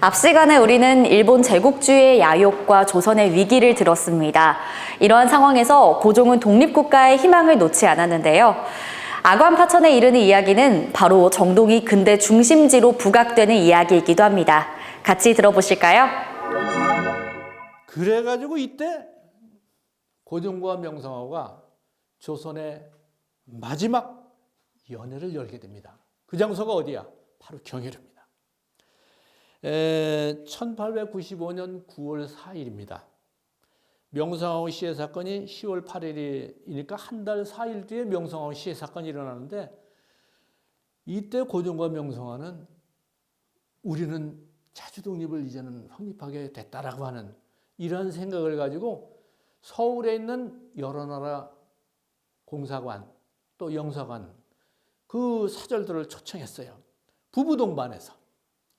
앞 시간에 우리는 일본 제국주의의 야욕과 조선의 위기를 들었습니다. 이러한 상황에서 고종은 독립국가의 희망을 놓지 않았는데요. 아관파천에 이르는 이야기는 바로 정동이 근대 중심지로 부각되는 이야기이기도 합니다. 같이 들어보실까요? 그래가지고 이때 고종과 명성황후가 조선의 마지막 연회를 열게 됩니다. 그 장소가 어디야? 바로 경혈입니다. 1895년 9월 4일입니다. 명성황후 시해 사건이 10월 8일이니까 한 달 4일 뒤에 명성황후 시해 사건이 일어나는데, 이때 고종과 명성황후는 우리는 자주 독립을 이제는 확립하게 됐다라고 하는 이런 생각을 가지고 서울에 있는 여러 나라 공사관 또 영사관 그 사절들을 초청했어요. 부부 동반해서.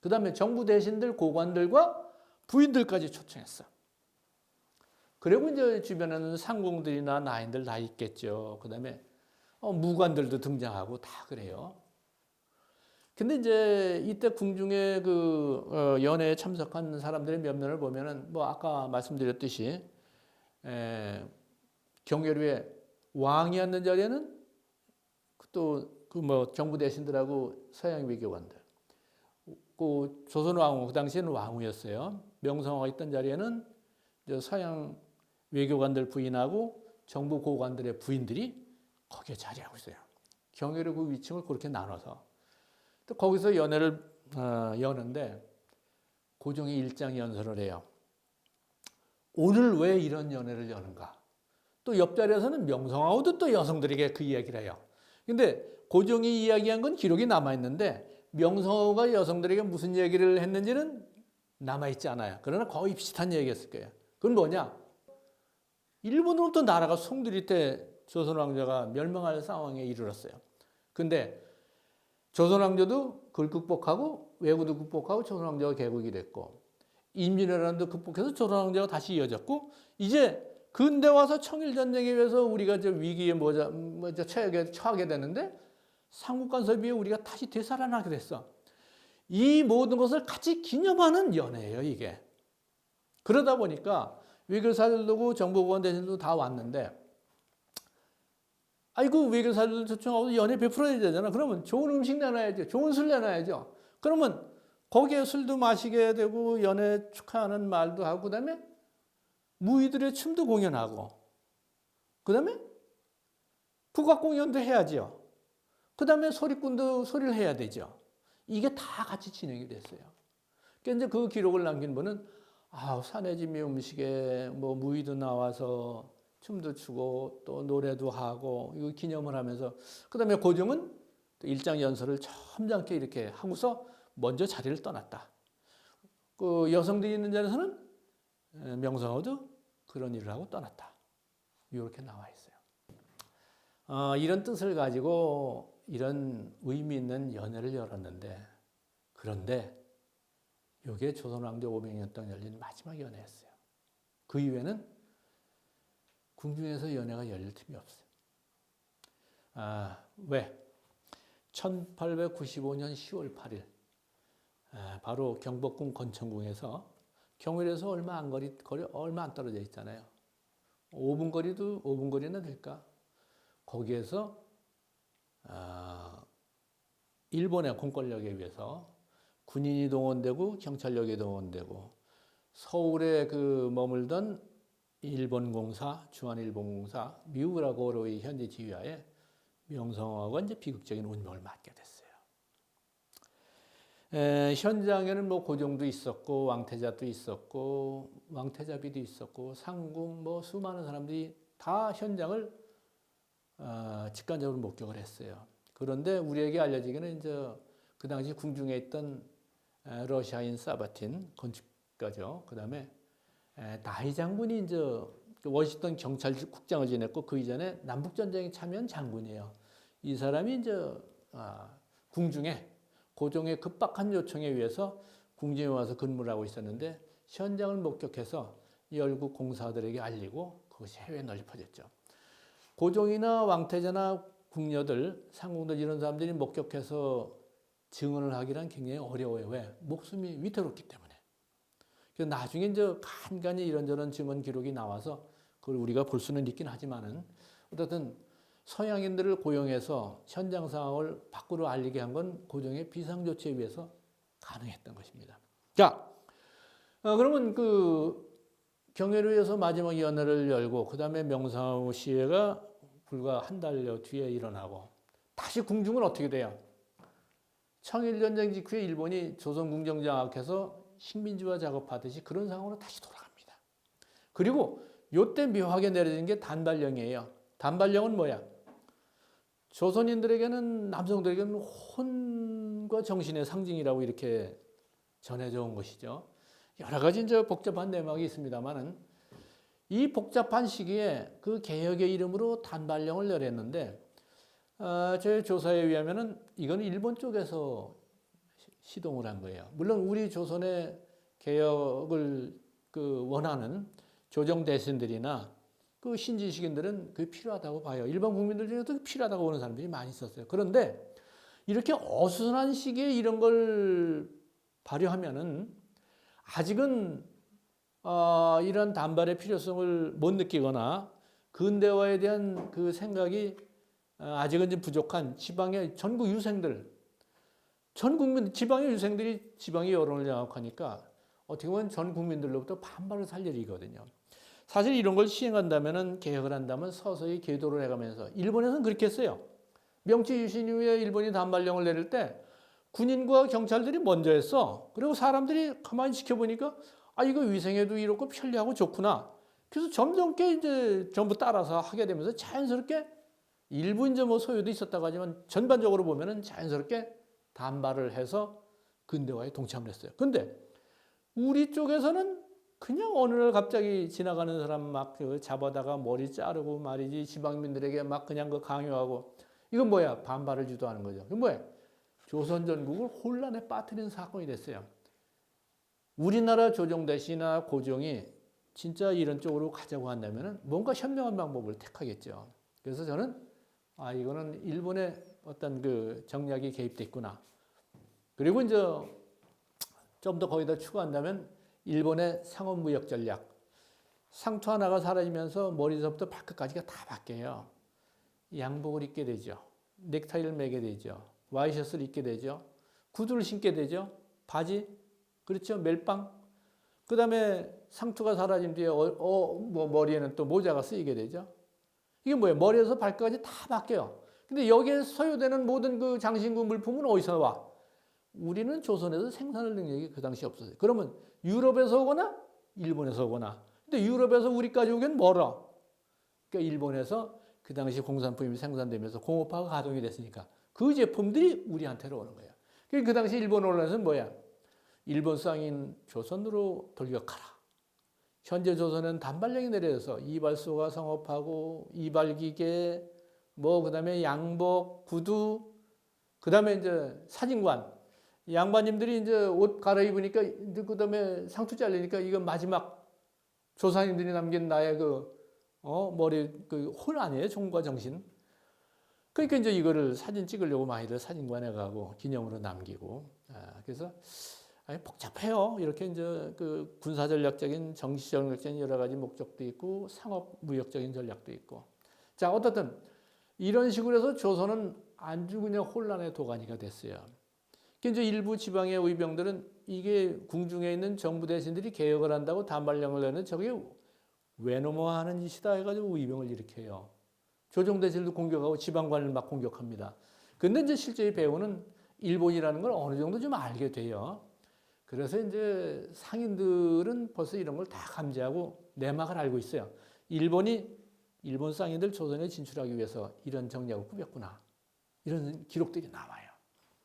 그 다음에 정부 대신들, 고관들과 부인들까지 초청했어. 그리고 이제 주변에는 상궁들이나 나인들 다 있겠죠. 그 다음에 무관들도 등장하고 다 그래요. 근데 이제 이때 궁중에 연회에 참석한 사람들의 면면을 보면은 뭐 아까 말씀드렸듯이 경혈위에 왕이 앉는 자리에는 또 정부 대신들하고 서양 외교관들, 그 조선 왕후, 그 당시에는 왕후였어요. 명성황후가 있던 자리에는 서양 외교관들 부인하고 정부 고관들의 부인들이 거기에 자리하고 있어요. 경혈의 그 위층을 그렇게 나눠서 또 거기서 연회를 여는데 고종이 일장 연설을 해요. 오늘 왜 이런 연회를 여는가? 또 옆자리에서는 명성황후도 또 여성들에게 그 이야기를 해요. 근데 고종이 이야기한 건 기록이 남아있는데 명성황후가 여성들에게 무슨 얘기를 했는지는 남아있지 않아요. 그러나 거의 비슷한 얘기였을 거예요. 그건 뭐냐? 일본으로부터 나라가 송두리 때 조선 왕조가 멸망할 상황에 이르렀어요. 근데 조선 왕조도 그걸 극복하고 외구도 극복하고 조선 왕조가 개국이 됐고 임진왜란도 극복해서 조선 왕조가 다시 이어졌고 이제 근대 와서 청일전쟁에 의해서 우리가 위기에 처하게 되는데 삼국간섭 이후에 우리가 다시 되살아나게 됐어. 이 모든 것을 같이 기념하는 연회예요, 이게. 그러다 보니까 외교사들도 정보관 대신도 다 왔는데, 아이고 외교사들도 초청하고 연회 베풀어야 되잖아. 그러면 좋은 음식 내놔야죠. 좋은 술 내놔야죠. 그러면 거기에 술도 마시게 되고 연회 축하하는 말도 하고 그다음에 무희들의 춤도 공연하고 그다음에 국악 공연도 해야죠. 그다음에 소리꾼도 소리를 해야 되죠. 이게 다 같이 진행이 됐어요. 그러니까 이제 그 기록을 남긴 분은 산해진미 음식에 무희도 나와서 춤도 추고 또 노래도 하고 이거 기념을 하면서 그다음에 고종은 일장 연설을 점잖게 이렇게 하고서 먼저 자리를 떠났다. 그 여성들이 있는 자리에서는 명성황후도 그런 일을 하고 떠났다. 이렇게 나와 있어요. 이런 뜻을 가지고 이런 의미 있는 연회를 열었는데, 그런데 이게 조선 왕조 500년 동안 열린 마지막 연회였어요. 그 이후에는 궁중에서 연회가 열릴 틈이 없어요. 왜? 1895년 10월 8일 바로 경복궁 건천궁에서 경혈에서 얼마 안 떨어져 있잖아요. 5분 거리나 될까? 거기에서 일본의 공권력에 의해서 군인이 동원되고 경찰력이 동원되고 서울에 머물던 일본공사, 주한일본공사, 미우라고로의 현지 지휘하에 명성황후가 이제 비극적인 운명을 맞게 됐어요. 현장에는 고종도 있었고 왕태자도 있었고 왕태자비도 있었고 상궁 수많은 사람들이 다 현장을 직관적으로 목격을 했어요. 그런데 우리에게 알려지기는 이제 그 당시 궁중에 있던 러시아인 사바틴 건축가죠. 그 다음에 나이 장군이 이제 워싱턴 경찰국장을 지냈고 그 이전에 남북전쟁에 참여한 장군이에요. 이 사람이 이제 궁중에 고종의 급박한 요청에 의해서 궁중에 와서 근무를 하고 있었는데 현장을 목격해서 열국 공사들에게 알리고 그것이 해외에 널리 퍼졌죠. 고종이나 왕태자나 궁녀들, 상궁들 이런 사람들이 목격해서 증언을 하기란 굉장히 어려워요. 왜? 목숨이 위태롭기 때문에. 그래서 나중에 이제 간간히 이런저런 증언 기록이 나와서 그걸 우리가 볼 수는 있긴 하지만은 어쨌든 서양인들을 고용해서 현장 상황을 밖으로 알리게 한 건 고종의 비상조치에 의해서 가능했던 것입니다. 자, 그러면 그 경회로에서 마지막 연회를 열고 그 다음에 명상황후 시해가 불과 한 달여 뒤에 일어나고 다시 궁중은 어떻게 돼요? 청일전쟁 직후에 일본이 조선궁정 장악해서 식민지화 작업하듯이 그런 상황으로 다시 돌아갑니다. 그리고 요때 묘하게 내려진 게 단발령이에요. 단발령은 뭐야? 조선인들에게는 남성들에게는 혼과 정신의 상징이라고 이렇게 전해져 온 것이죠. 여러 가지 이제 복잡한 내막이 있습니다만은 이 복잡한 시기에 그 개혁의 이름으로 단발령을 내렸는데 제 조사에 의하면은 이건 일본 쪽에서 시동을 한 거예요. 물론 우리 조선의 개혁을 그 원하는 조정 대신들이나 그 신지식인들은 그게 필요하다고 봐요. 일반 국민들 중에도 필요하다고 보는 사람들이 많이 있었어요. 그런데 이렇게 어수선한 시기에 이런 걸 발휘하면은 아직은 이런 단발의 필요성을 못 느끼거나 근대화에 대한 그 생각이 아직은 좀 부족한 지방의 전국 유생들, 전 국민 지방의 유생들이 지방의 여론을 장악하니까 어떻게 보면 전 국민들로부터 반발을 살 일이거든요. 사실 이런 걸 시행한다면은 개혁을 한다면 서서히 계도를 해가면서 일본에서는 그렇게 했어요. 명치 유신 이후에 일본이 단발령을 내릴 때 군인과 경찰들이 먼저 했어. 그리고 사람들이 가만히 지켜보니까 이거 위생에도 이렇고 편리하고 좋구나. 그래서 점점께 이제 전부 따라서 하게 되면서 자연스럽게 일부 이제 뭐 소요도 있었다고 하지만 전반적으로 보면은 자연스럽게 단발을 해서 근대화에 동참을 했어요. 근데 우리 쪽에서는 그냥 어느 날 갑자기 지나가는 사람 막 잡아다가 머리 자르고 말이지 지방민들에게 막 그냥 그 강요하고 이건 뭐야? 반발을 주도하는 거죠. 이건 뭐야? 조선 전국을 혼란에 빠뜨리는 사건이 됐어요. 우리나라 조정대신이나 고종이 진짜 이런 쪽으로 가자고 한다면 뭔가 현명한 방법을 택하겠죠. 그래서 저는 이거는 일본의 어떤 그 정략이 개입됐구나. 그리고 이제 좀 더 거기다 추가한다면 일본의 상업무역 전략. 상투 하나가 사라지면서 머리서부터 발끝까지가 다 바뀌어요. 양복을 입게 되죠. 넥타이를 매게 되죠. 와이셔츠를 입게 되죠. 구두를 신게 되죠. 바지, 그렇죠. 멜빵. 그 다음에 상투가 사라진 뒤에 뭐 머리에는 또 모자가 쓰이게 되죠. 이게 뭐예요? 머리에서 발끝까지 다 바뀌어요. 근데 여기에 소요되는 모든 그 장신구 물품은 어디서 와? 우리는 조선에서 생산할 능력이 그 당시 없었어요. 그러면 유럽에서 오거나 일본에서 오거나. 근데 유럽에서 우리까지 오기엔 멀어. 그러니까 일본에서 그 당시 공산품이 생산되면서 공업화가 가동이 됐으니까 그 제품들이 우리한테로 오는 거예요. 그 당시 일본 언론에서는 뭐야? 일본 쌍인 조선으로 돌격하라. 현재 조선은 단발령이 내려져서 이발소가 성업하고 이발기계, 뭐 그다음에 양복, 구두, 그다음에 이제 사진관. 양반님들이 이제 옷 갈아입으니까 그다음에 상투 잘리니까 이건 마지막 조상님들이 남긴 나의 머리 홀 아니에요? 정과 정신. 그러니까 이제 이거를 사진 찍으려고 많이들 사진관에 가고 기념으로 남기고. 그래서 복잡해요. 이렇게 이제 그 군사전략적인 정치전략적인 여러 가지 목적도 있고 상업 무역적인 전략도 있고. 자, 어떻든 이런 식으로 해서 조선은 아주 그냥 혼란의 도가니가 됐어요. 이제 일부 지방의 의병들은 이게 궁중에 있는 정부 대신들이 개혁을 한다고 단발령을 내는 저게 왜 넘어가는 짓이다 해가지고 의병을 일으켜요. 조정대실도 공격하고 지방관을 막 공격합니다. 근데 이제 실제 배우는 일본이라는 걸 어느 정도 좀 알게 돼요. 그래서 이제 상인들은 벌써 이런 걸 다 감지하고 내막을 알고 있어요. 일본 상인들 조선에 진출하기 위해서 이런 정략을 꾸몄구나. 이런 기록들이 나와요.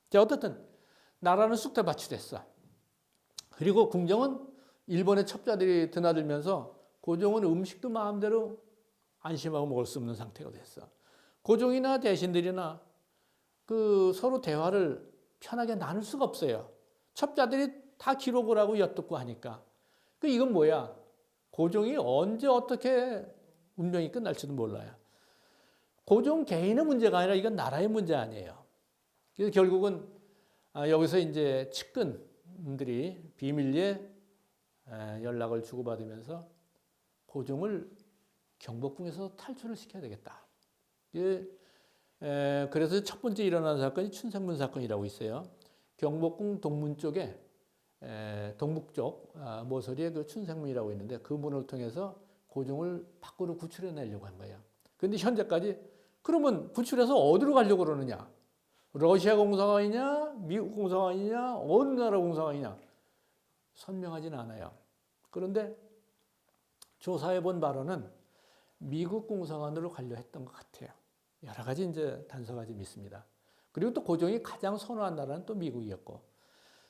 자, 어떻든 나라는 쑥대밭이 됐어. 그리고 궁정은 일본의 첩자들이 드나들면서 고종은 음식도 마음대로 안심하고 먹을 수 없는 상태가 됐어. 고종이나 대신들이나 그 서로 대화를 편하게 나눌 수가 없어요. 첩자들이 다 기록을 하고 엿듣고 하니까. 이건 뭐야? 고종이 언제 어떻게 운명이 끝날지도 몰라요. 고종 개인의 문제가 아니라 이건 나라의 문제 아니에요. 그래서 결국은 여기서 이제 측근들이 비밀리에 연락을 주고받으면서 고종을 경복궁에서 탈출을 시켜야 되겠다. 그래서 첫 번째 일어난 사건이 춘생문 사건이라고 있어요. 경복궁 동문 쪽에 동북쪽 모서리에 그 춘생문이라고 있는데 그 문을 통해서 고종을 밖으로 구출해 내려고 한 거예요. 그런데 현재까지 그러면 구출해서 어디로 가려고 그러느냐? 러시아 공사관이냐, 미국 공사관이냐, 어느 나라 공사관이냐 선명하지는 않아요. 그런데 조사해 본 바로는 미국 공사관으로 가려 했던 것 같아요. 여러 가지 이제 단서가 좀 있습니다. 그리고 또 고종이 가장 선호한 나라는 또 미국이었고.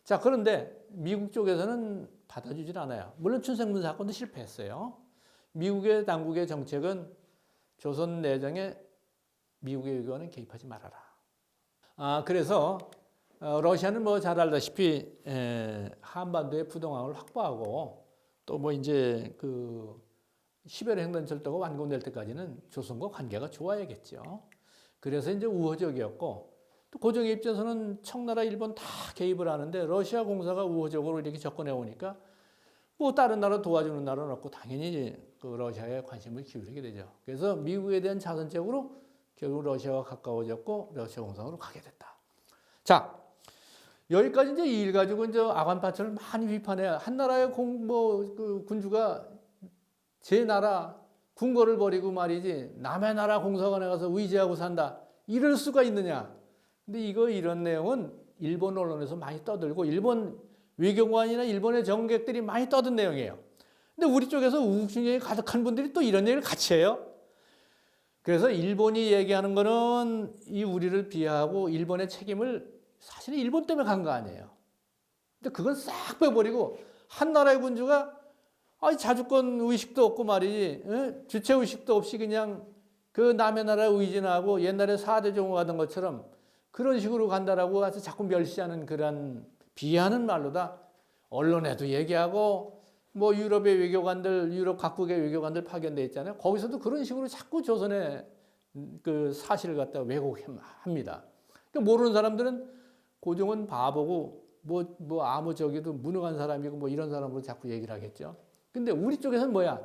자, 그런데 미국 쪽에서는 받아주질 않아요. 물론 춘생문 사건도 실패했어요. 미국의 당국의 정책은 조선 내정에 미국의 의견은 개입하지 말아라. 그래서 러시아는 뭐 잘 알다시피 한반도의 부동항을 확보하고 또 뭐 이제 그 시베리아 횡단철도가 완공될 때까지는 조선과 관계가 좋아야겠죠. 그래서 이제 우호적이었고 또 고종의 입장에서는 청나라 일본 다 개입을 하는데 러시아 공사가 우호적으로 이렇게 접근해 오니까 뭐 다른 나라 도와주는 나라는 없고 당연히 그 러시아에 관심을 기울이게 되죠. 그래서 미국에 대한 자선책으로 결국 러시아와 가까워졌고 러시아 공산으로 가게 됐다. 자, 여기까지 이제 이 일 가지고 이제 아관파천을 많이 비판해. 한 나라의 그 군주가 제 나라 궁궐을 버리고 말이지 남의 나라 공사관에 가서 의지하고 산다. 이럴 수가 있느냐? 근데 이런 내용은 일본 언론에서 많이 떠들고 일본 외교관이나 일본의 정객들이 많이 떠든 내용이에요. 근데 우리 쪽에서 우국충정이 가득한 분들이 또 이런 얘기를 같이 해요. 그래서 일본이 얘기하는 거는 이 우리를 비하하고 일본의 책임을 사실은 일본 때문에 간 거 아니에요. 근데 그건 싹 빼버리고 한 나라의 군주가 자주권 의식도 없고 말이지 주체 의식도 없이 그냥 그 남의 나라에 의진하고 옛날에 4대 종호 하던 것처럼 그런 식으로 간다라고 해서 자꾸 멸시하는 그런 비하하는 말로다 언론에도 얘기하고 뭐 유럽의 외교관들, 유럽 각국의 외교관들 파견돼 있잖아요. 거기서도 그런 식으로 자꾸 조선의 그 사실을 갖다 왜곡합니다. 그러니까 모르는 사람들은 고종은 바보고 뭐 아무 저기도 무능한 사람이고 뭐 이런 사람으로 자꾸 얘기를 하겠죠. 근데 우리 쪽에서는 뭐야?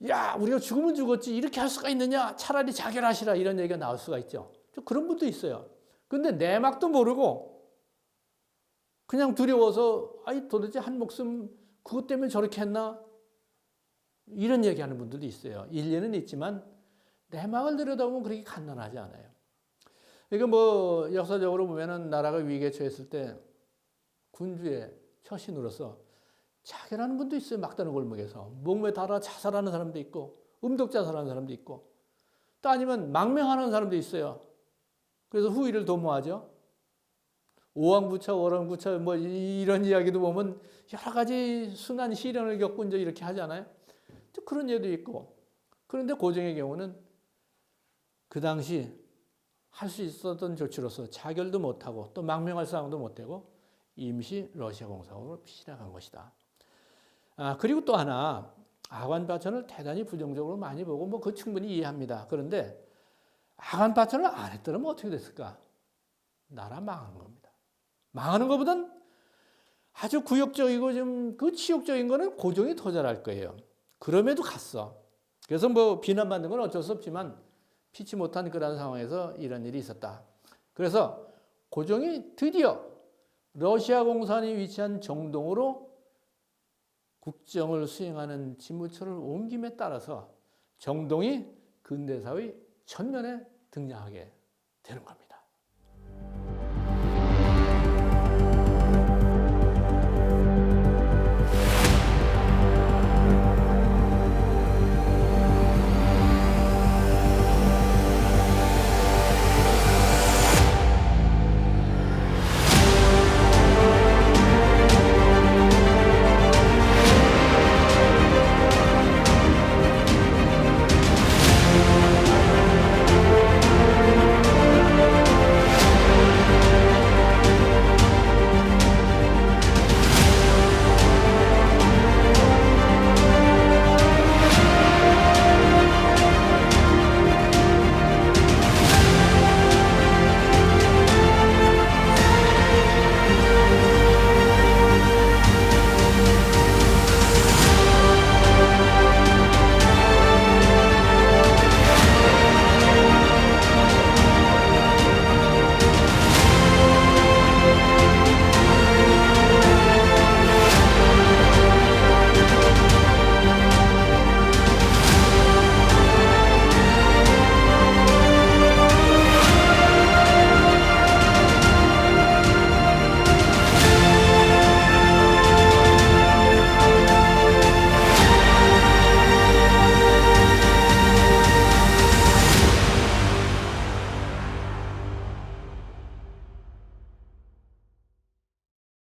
야, 우리가 죽으면 죽었지 이렇게 할 수가 있느냐? 차라리 자결하시라 이런 얘기가 나올 수가 있죠. 그런 분도 있어요. 근데 내막도 모르고 그냥 두려워서 도대체 한 목숨 그것 때문에 저렇게 했나? 이런 얘기하는 분들도 있어요. 일리는 있지만 내막을 들여다보면 그렇게 간단하지 않아요. 그러니까 뭐 역사적으로 보면은 나라가 위기에 처했을 때 군주의 처신으로서 자결하는 분도 있어요. 막다른 골목에서 목매 달아 자살하는 사람도 있고 음독 자살하는 사람도 있고 또 아니면 망명하는 사람도 있어요. 그래서 후위를 도모하죠. 오왕부차, 월왕부차 뭐 이런 이야기도 보면 여러 가지 순한 시련을 겪고 이제 이렇게 하잖아요. 또 그런 예도 있고. 그런데 고종의 경우는 그 당시 할 수 있었던 조치로서 자결도 못하고 또 망명할 상황도 못되고 임시 러시아 공사국으로 피신해간 것이다. 그리고 또 하나 아관파천을 대단히 부정적으로 많이 보고 뭐 그 충분히 이해합니다. 그런데 아관파천을 안 했더라면 어떻게 됐을까? 나라 망하는 겁니다. 망하는 것보단 아주 구역적이고 좀 그 치욕적인 거는 고종이 더 잘할 거예요. 그럼에도 갔어. 그래서 뭐 비난받는 건 어쩔 수 없지만 피치 못한 그런 상황에서 이런 일이 있었다. 그래서 고종이 드디어 러시아 공산이 위치한 정동으로 국정을 수행하는 직무처를 옮김에 따라서 정동이 근대사의 전면에 등장하게 되는 겁니다.